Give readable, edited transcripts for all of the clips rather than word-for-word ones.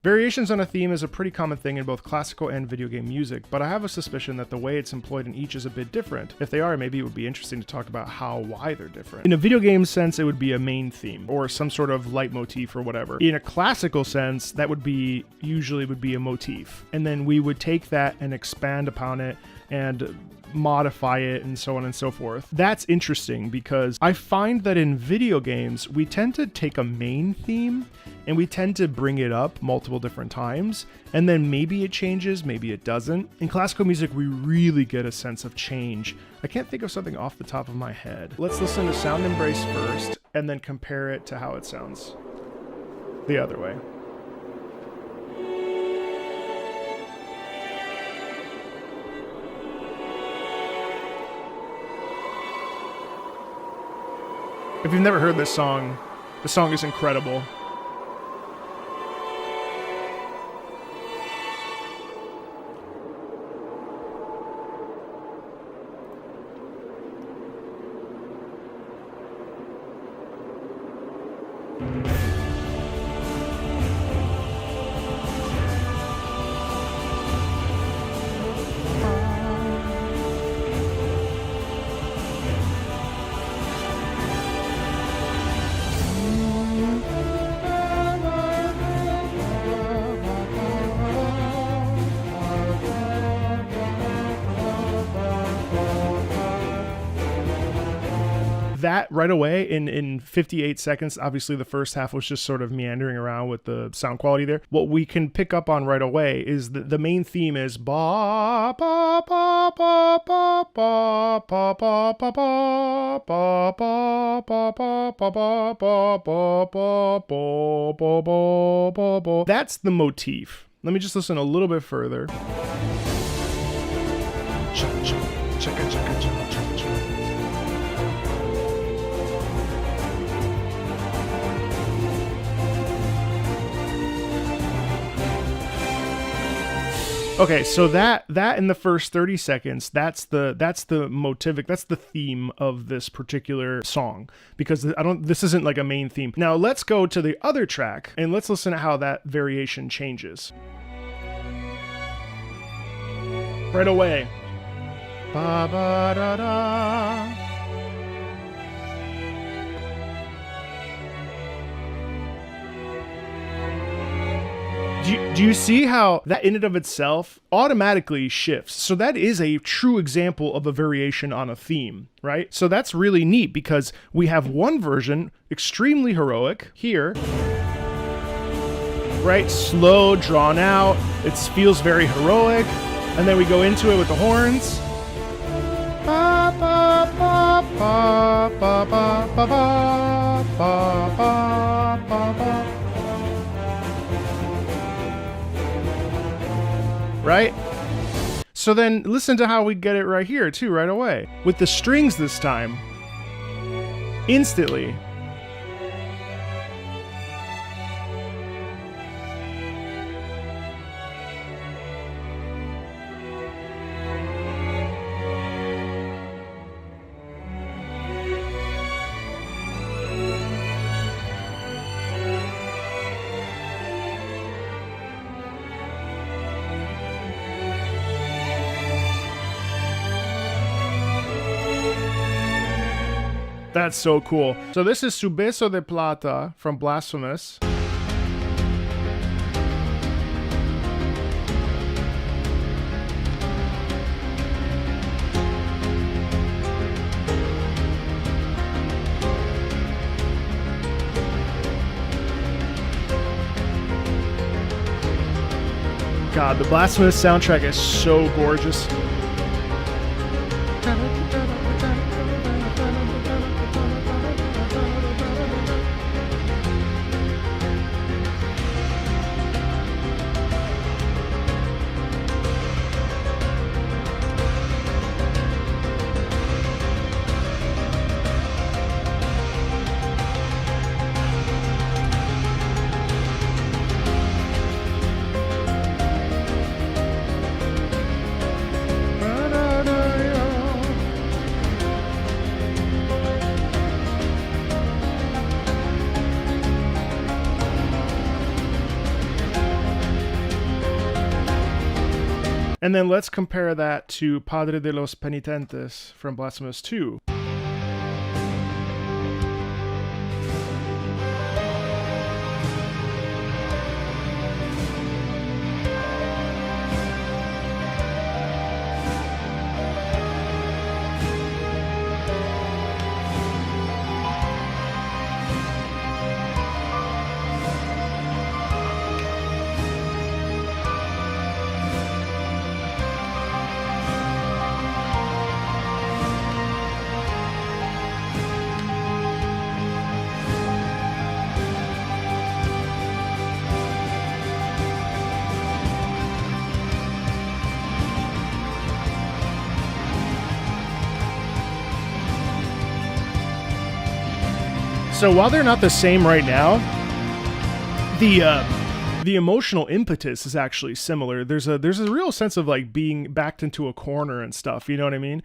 Variations on a theme is a pretty common thing in both classical and video game music, but I have a suspicion that the way it's employed in each is a bit different. If they are, maybe it would be interesting to talk about why they're different. In a video game sense, it would be a main theme, or some sort of leitmotif or whatever. In a classical sense, that would be, usually would be a motif. And then we would take that and expand upon it and modify it and so on and so forth. That's interesting because I find that in video games, we tend to take a main theme and we tend to bring it up multiple different times, and then maybe it changes, maybe it doesn't. In classical music, we really get a sense of change. I can't think of something off the top of my head. Let's listen to Sound Embrace first, and then compare it to how it sounds the other way. If you've never heard this song, the song is incredible. That right away in 58 seconds, obviously the first half was just sort of meandering around with the sound quality there. What we can pick up on right away is the main theme is ba ba ba ba ba ba ba ba ba ba ba ba ba ba ba ba ba. That's the motif. Let me just listen a little bit further. Okay, so that in the first 30 seconds, that's the motivic, that's the theme of this particular song, because this isn't like a main theme. Now let's go to the other track and let's listen to how that variation changes. Right away. Ba ba da da. Do you see how that in and of itself automatically shifts? So that is a true example of a variation on a theme, right? So that's really neat because we have one version, extremely heroic, here, right? Slow, drawn out, it feels very heroic, and then we go into it with the horns. Ba, ba, ba, ba, ba, ba, ba, ba, ba, ba, ba, ba. Right? So then listen to how we get it right here too, right away. With the strings this time. Instantly. That's so cool. So this is Su Beso de Plata from Blasphemous. God, the Blasphemous soundtrack is so gorgeous. And then let's compare that to Padre de los Penitentes from Blasphemous 2. So while they're not the same right now, the emotional impetus is actually similar. There's a real sense of like being backed into a corner and stuff. You know what I mean?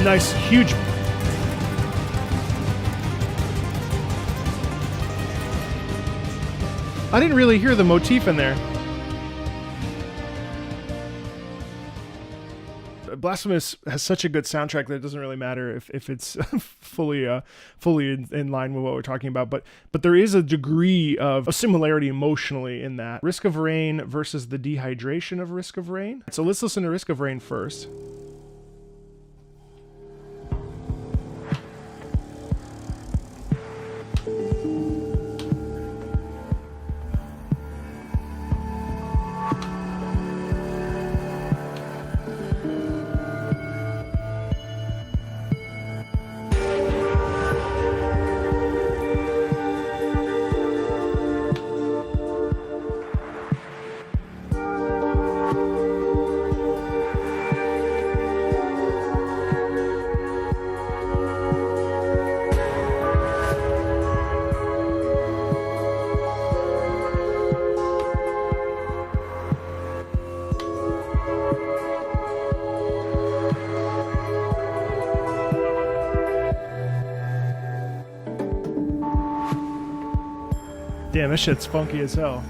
Nice, huge. I didn't really hear the motif in there. Blasphemous has such a good soundtrack that it doesn't really matter if it's fully in line with what we're talking about, but there is a degree of a similarity emotionally in that. Risk of Rain versus the dehydration of Risk of Rain. So let's listen to Risk of Rain first. Damn, this shit's funky as hell.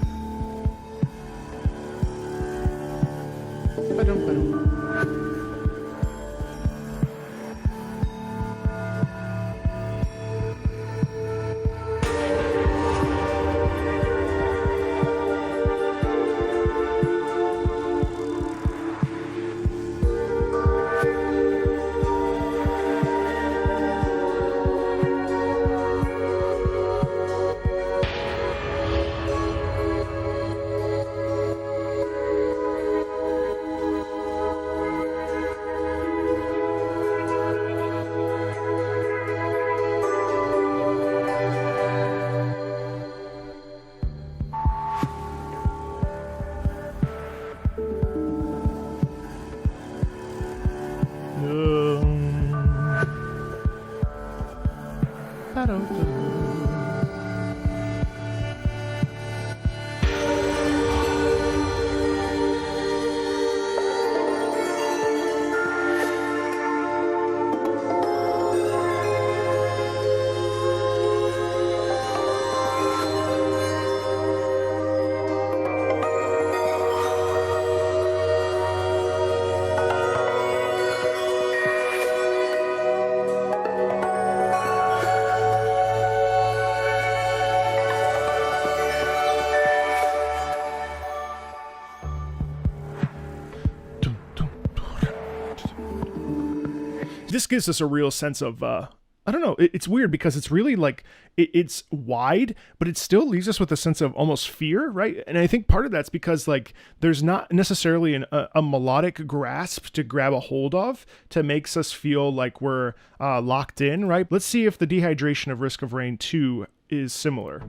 This gives us a real sense of, I don't know, it's weird because it's really like, it's wide, but it still leaves us with a sense of almost fear, right? And I think part of that's because like, there's not necessarily a melodic grasp to grab a hold of to makes us feel like we're locked in, right? Let's see if the Dehydration of Risk of Rain 2 is similar.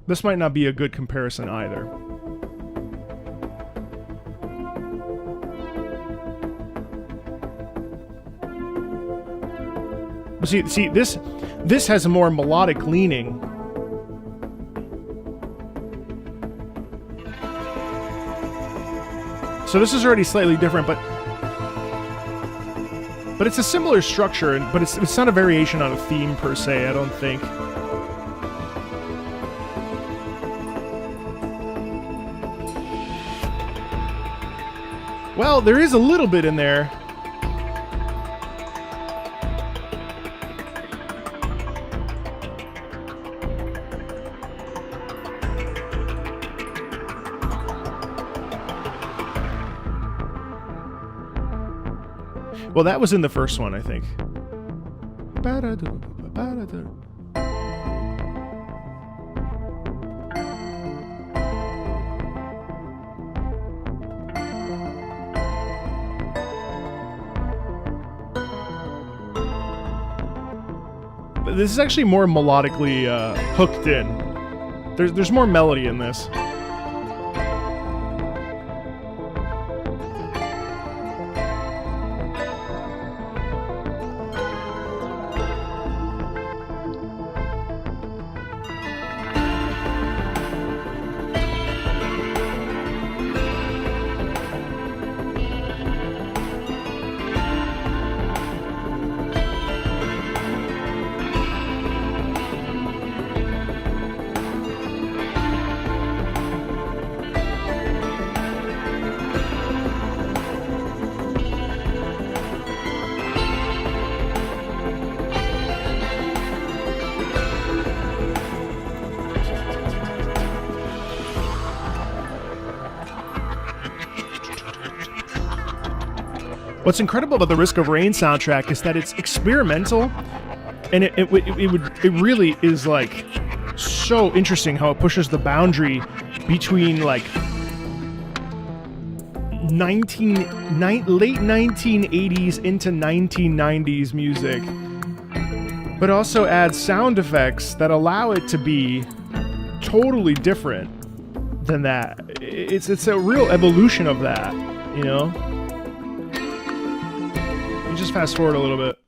This might not be a good comparison either. See, this has a more melodic leaning. So this is already slightly different, but it's a similar structure, but it's not a variation on a theme per se, I don't think. Well, there is a little bit in there. Well, that was in the first one, I think. But this is actually more melodically hooked in. There's more melody in this. What's incredible about the Risk of Rain soundtrack is that it's experimental, and it really is like so interesting how it pushes the boundary between like late 1980s into 1990s music, but also adds sound effects that allow it to be totally different than that. It's a real evolution of that, you know? Just fast forward a little bit.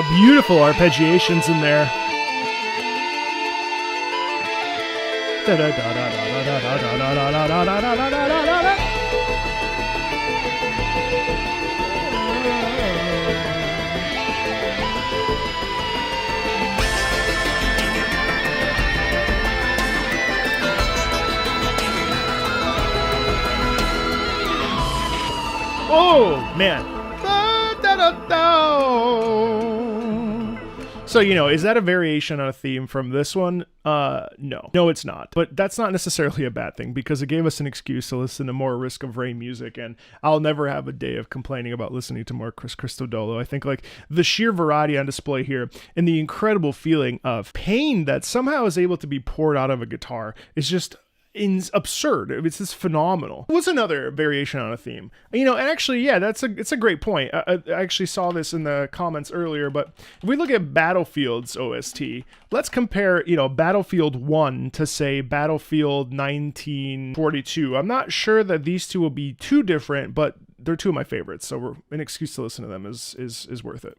Beautiful arpeggiations in there. Oh, man. So, you know, is that a variation on a theme from this one? No. No, it's not. But that's not necessarily a bad thing, because it gave us an excuse to listen to more Risk of Rain music, and I'll never have a day of complaining about listening to more Chris Christodoulou. I think, like, the sheer variety on display here and the incredible feeling of pain that somehow is able to be poured out of a guitar is just absurd. It's just phenomenal. What's another variation on a theme? You know, and actually, yeah, it's a great point. I actually saw this in the comments earlier, but if we look at Battlefield's OST, let's compare, you know, Battlefield 1 to, say, Battlefield 1942. I'm not sure that these two will be too different, but they're two of my favorites, so an excuse to listen to them is worth it.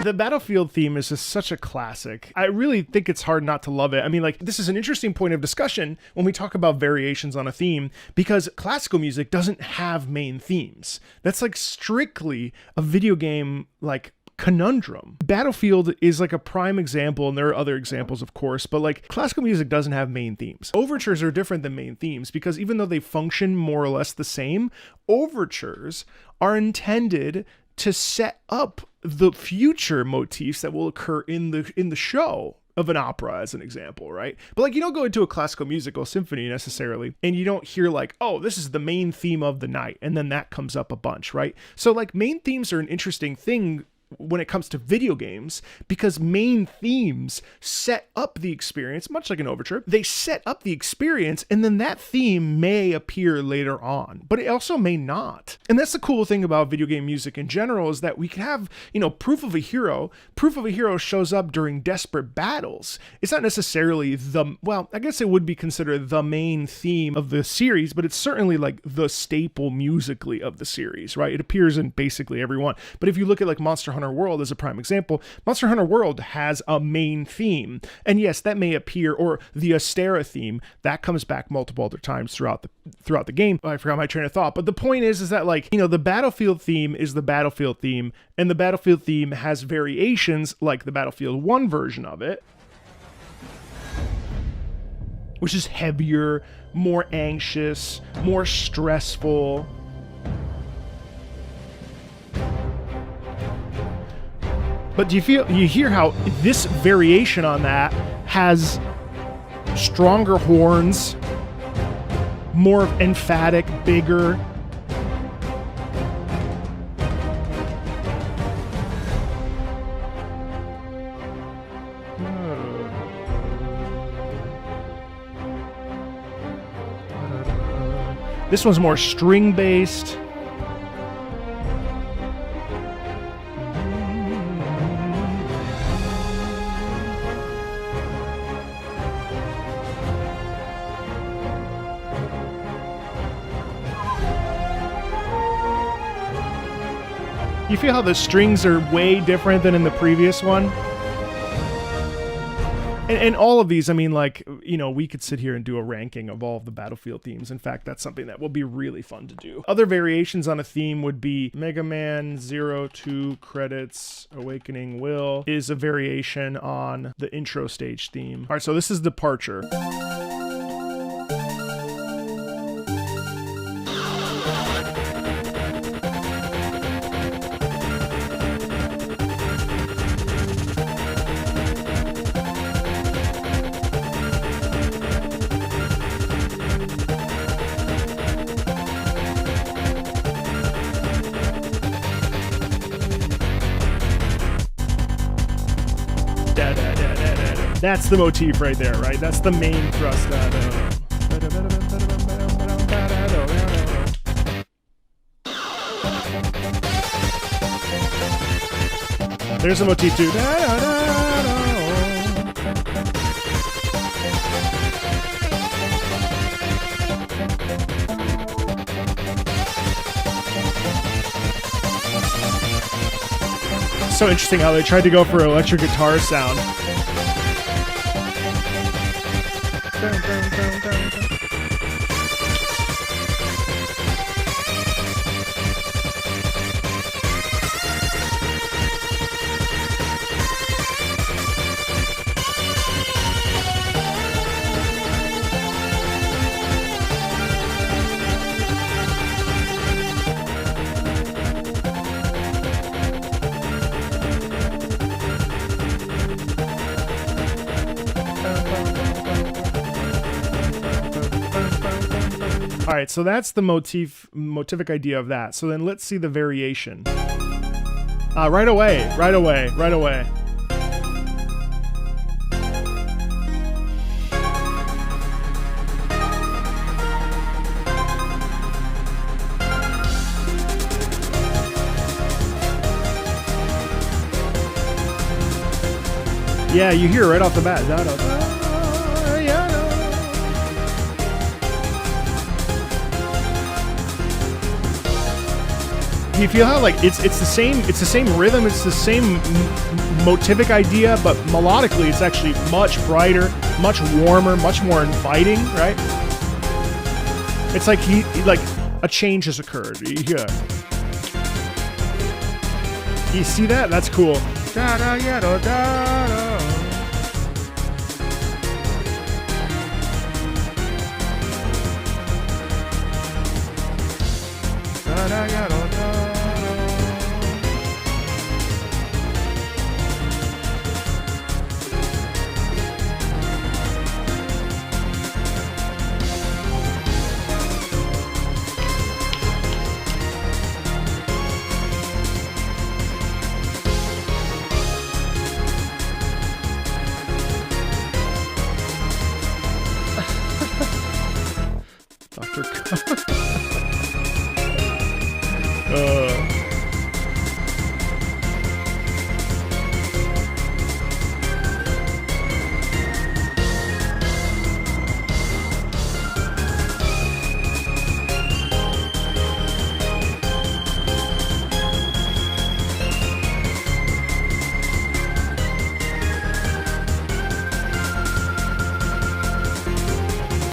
The Battlefield theme is just such a classic. I really think it's hard not to love it. I mean, like, this is an interesting point of discussion when we talk about variations on a theme, because classical music doesn't have main themes. That's like strictly a video game, like, conundrum. Battlefield is like a prime example, and there are other examples, of course, but like, classical music doesn't have main themes. Overtures are different than main themes, because even though they function more or less the same, overtures are intended to set up the future motifs that will occur in the show of an opera, as an example, right? But like, you don't go into a classical musical symphony necessarily, and you don't hear like, oh, this is the main theme of the night, and then that comes up a bunch, right? So like, main themes are an interesting thing when it comes to video games, because main themes set up the experience, much like an overture. They set up the experience, and then that theme may appear later on, but it also may not. And that's the cool thing about video game music in general, is that we can have, you know, Proof of a Hero. Proof of a Hero shows up during desperate battles. It's not necessarily well, I guess it would be considered the main theme of the series, but it's certainly like the staple musically of the series, right? It appears in basically every one. But if you look at like Monster Hunter World as a prime example, Monster Hunter World has a main theme, and yes, that may appear, or the Astera theme that comes back multiple other times throughout the game. I forgot my train of thought, but the point is that, like, you know, the Battlefield theme is the Battlefield theme, and the Battlefield theme has variations like the Battlefield 1 version of it, which is heavier, more anxious, more stressful. But do you hear how this variation on that has stronger horns, more emphatic, bigger. This one's more string-based. You feel how the strings are way different than in the previous one? And all of these, I mean, like, you know, we could sit here and do a ranking of all of the Battlefield themes. In fact, that's something that will be really fun to do. Other variations on a theme would be Megaman 02 credits, Awakening Will is a variation on the intro stage theme. All right, so this is Departure. That's the motif right there, right? That's the main thrust. There's a motif too. So interesting how they tried to go for an electric guitar sound. All right, so that's the motivic idea of that. So then let's see the variation. Right away. Yeah, you hear it right off the bat. You feel how like it's the same rhythm, it's the same motivic idea, but melodically it's actually much brighter, much warmer, much more inviting, right? It's like like a change has occurred. Yeah. You see that? That's cool.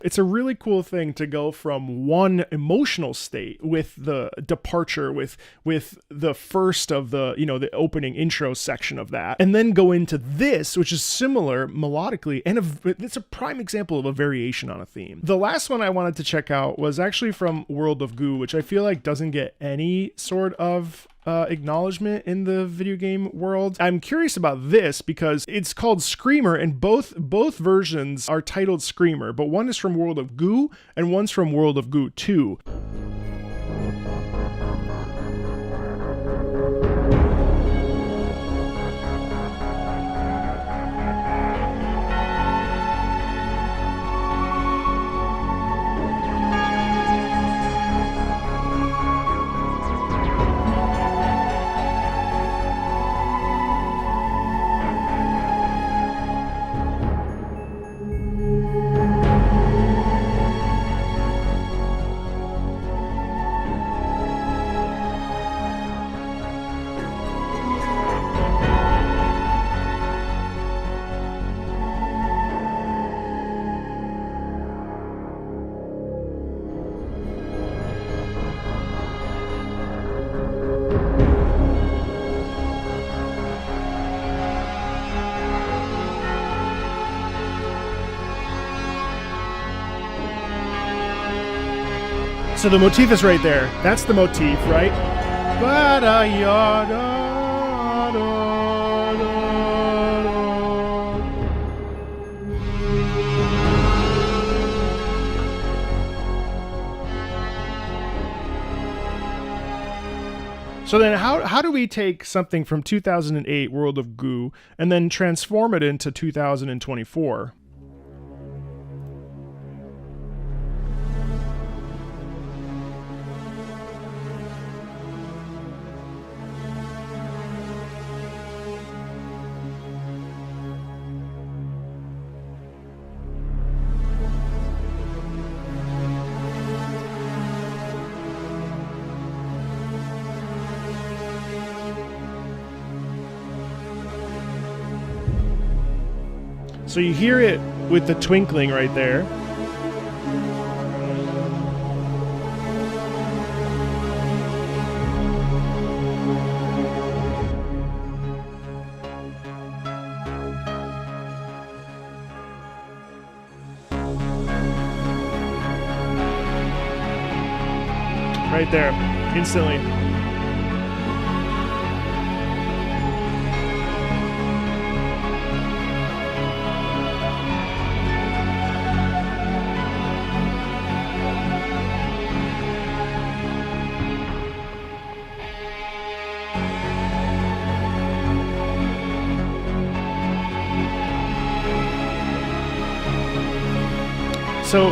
It's a really cool thing to go from one emotional state with the departure, with the first of the, the opening intro section of that, and then go into this, which is similar melodically, and it's a prime example of a variation on a theme. The last one I wanted to check out was actually from World of Goo, which I feel like doesn't get any sort of acknowledgement in the video game world. I'm curious about this because it's called Screamer, and both versions are titled Screamer, but one is from World of Goo and one's from World of Goo 2. So the motif is right there. That's the motif, right? So then how do we take something from 2008 World of Goo and then transform it into 2024? So you hear it with the twinkling right there. Right there, instantly. So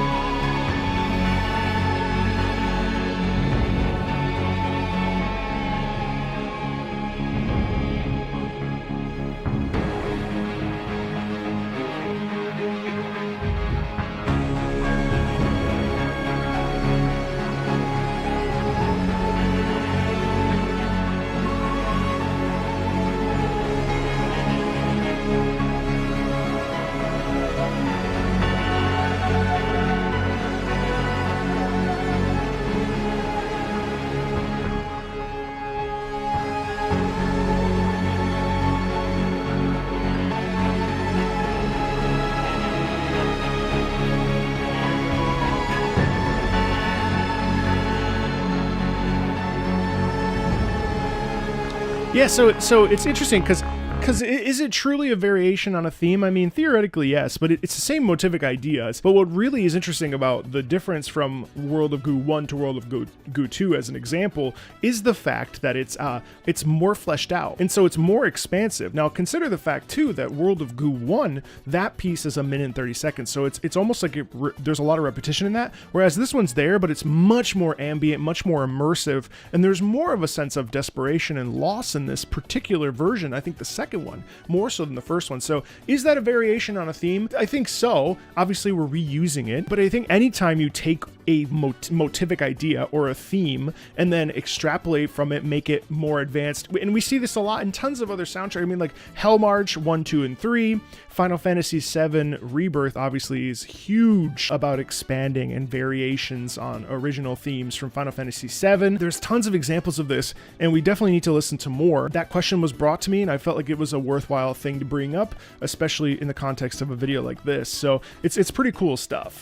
yeah, so it's interesting because is it truly a variation on a theme? I mean, theoretically, yes, but it's the same motivic ideas. But what really is interesting about the difference from World of Goo 1 to World of Goo 2, as an example, is the fact that it's more fleshed out, and so it's more expansive. Now, consider the fact too that World of Goo 1, that piece is 1 minute and 30 seconds, so it's almost like there's a lot of repetition in that. Whereas this one's there, but it's much more ambient, much more immersive, and there's more of a sense of desperation and loss in this particular version. I think the second one more so than the first one. So is that a variation on a theme? I think so. Obviously we're reusing it, but I think anytime you take a motivic idea or a theme and then extrapolate from it, make it more advanced, and we see this a lot in tons of other soundtracks. I mean, like Hell March 1, 2, and 3, Final Fantasy VII Rebirth obviously is huge about expanding and variations on original themes from Final Fantasy VII. There's tons of examples of this, and we definitely need to listen to more. That question was brought to me, and I felt like it was a worthwhile thing to bring up, especially in the context of a video like this. So it's pretty cool stuff.